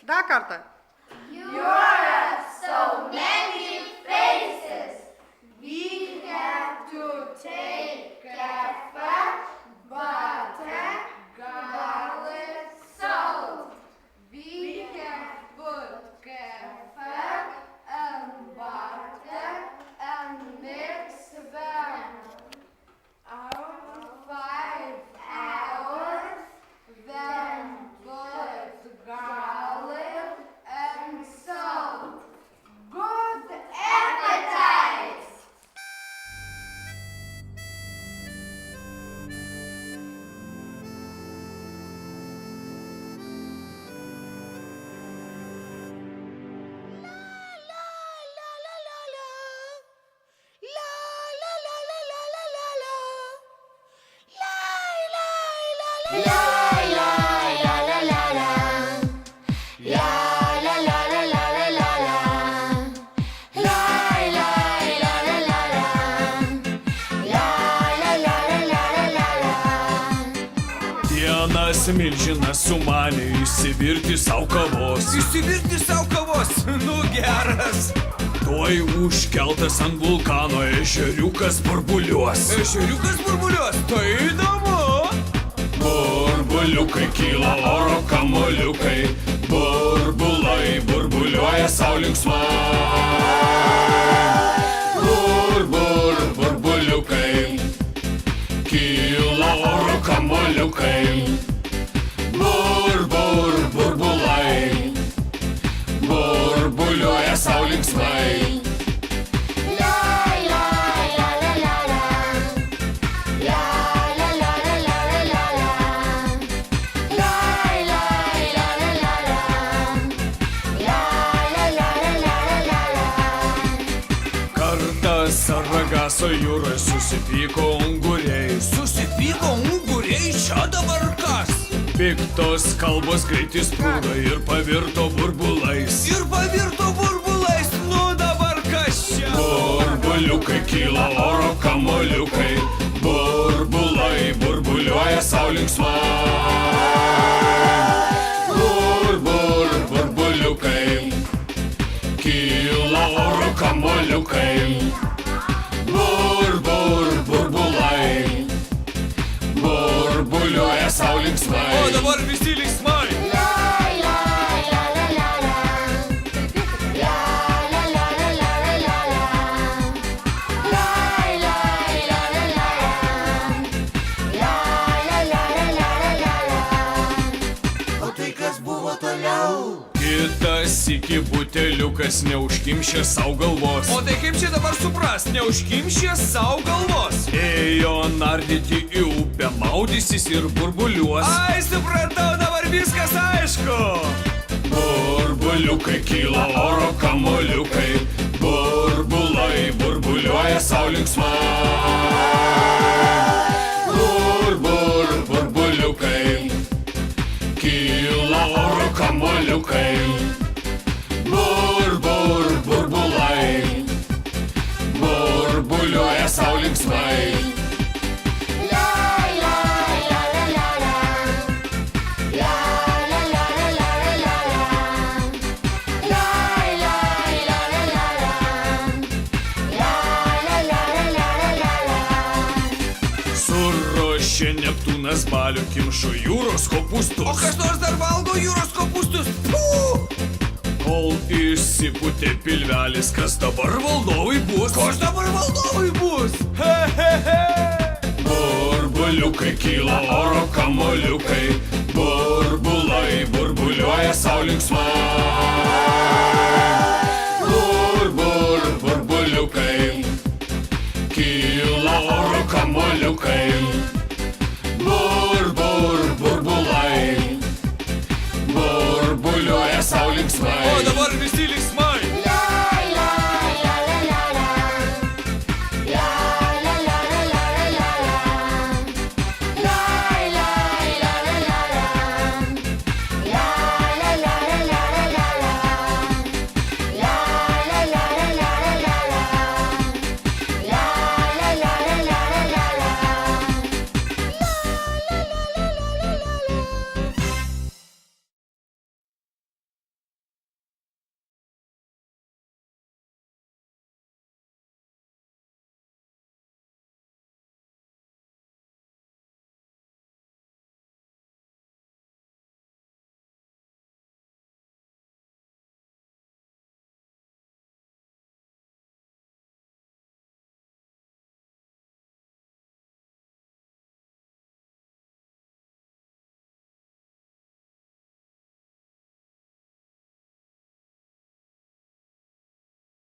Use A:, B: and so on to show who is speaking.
A: Dar kartą.
B: You have so many faces. We have to take cafe, butter, garlic, salt. We can put cafe and butter and mix them. Out 5 hours, then put garlic and salt. Good appetite!
C: Vienas milžinas sumanė išsivirti savo kavos.
D: Išsivirti savo kavos, nu geras.
C: Tuoj užkeltas ant vulkano ešeriukas burbuliuos.
D: Ešeriukas burbuliuos, tai įdomu.
C: Burbuliukai kyla oro kamuoliukai, burbulai burbuliuoja sau linksmai. Burbuliukai kyla oro kamuoliukai, burbulai burbuliuoja sau linksmai. Saragaso jūroje susipyko unguriai.
D: Susipyko unguriai, čia dabar kas?
C: Piktos kalbos greitai sprūdo ir pavirto burbulais.
D: Ir pavirto burbulais, nu dabar kas čia?
C: Burbuliukai kyla oro kamuoliukai, burbulai burbuliuoja sau linksmai. Burbuliukai kyla oro kamuoliukai, burbulai burbuliuoja sau linksmai.
D: O dabar visi linksmai.
B: O tai kas buvo toliau?
C: Kitas iki buteliukas neužkimšė sau galvos.
D: O tai kaip čia dabar supras, neužkimšė savo galvos?
C: Ėjo nardyti į upę, maudysis ir burbuliuos.
D: Ai, supratau, dabar viskas aišku.
C: Burbuliukai kyla oro kamuoliukai, burbulai burbuliuoja sau linksmai. Burbuliukai kyla oro kamuoliukai, burbulai burbuliuoja sau linksmai. Suruošė Neptūnas balių, kimšo jūros kopustus.
D: O kas nors dar valgo jūros kopustus? Puh!
C: Kol išsipūtė pilvelis, kas dabar valdovai bus?
D: Kas dabar valdovai bus? He, he, he.
C: Burbuliukai kyla oro kamuoliukai, burbulai burbuliuoja sau linksmai.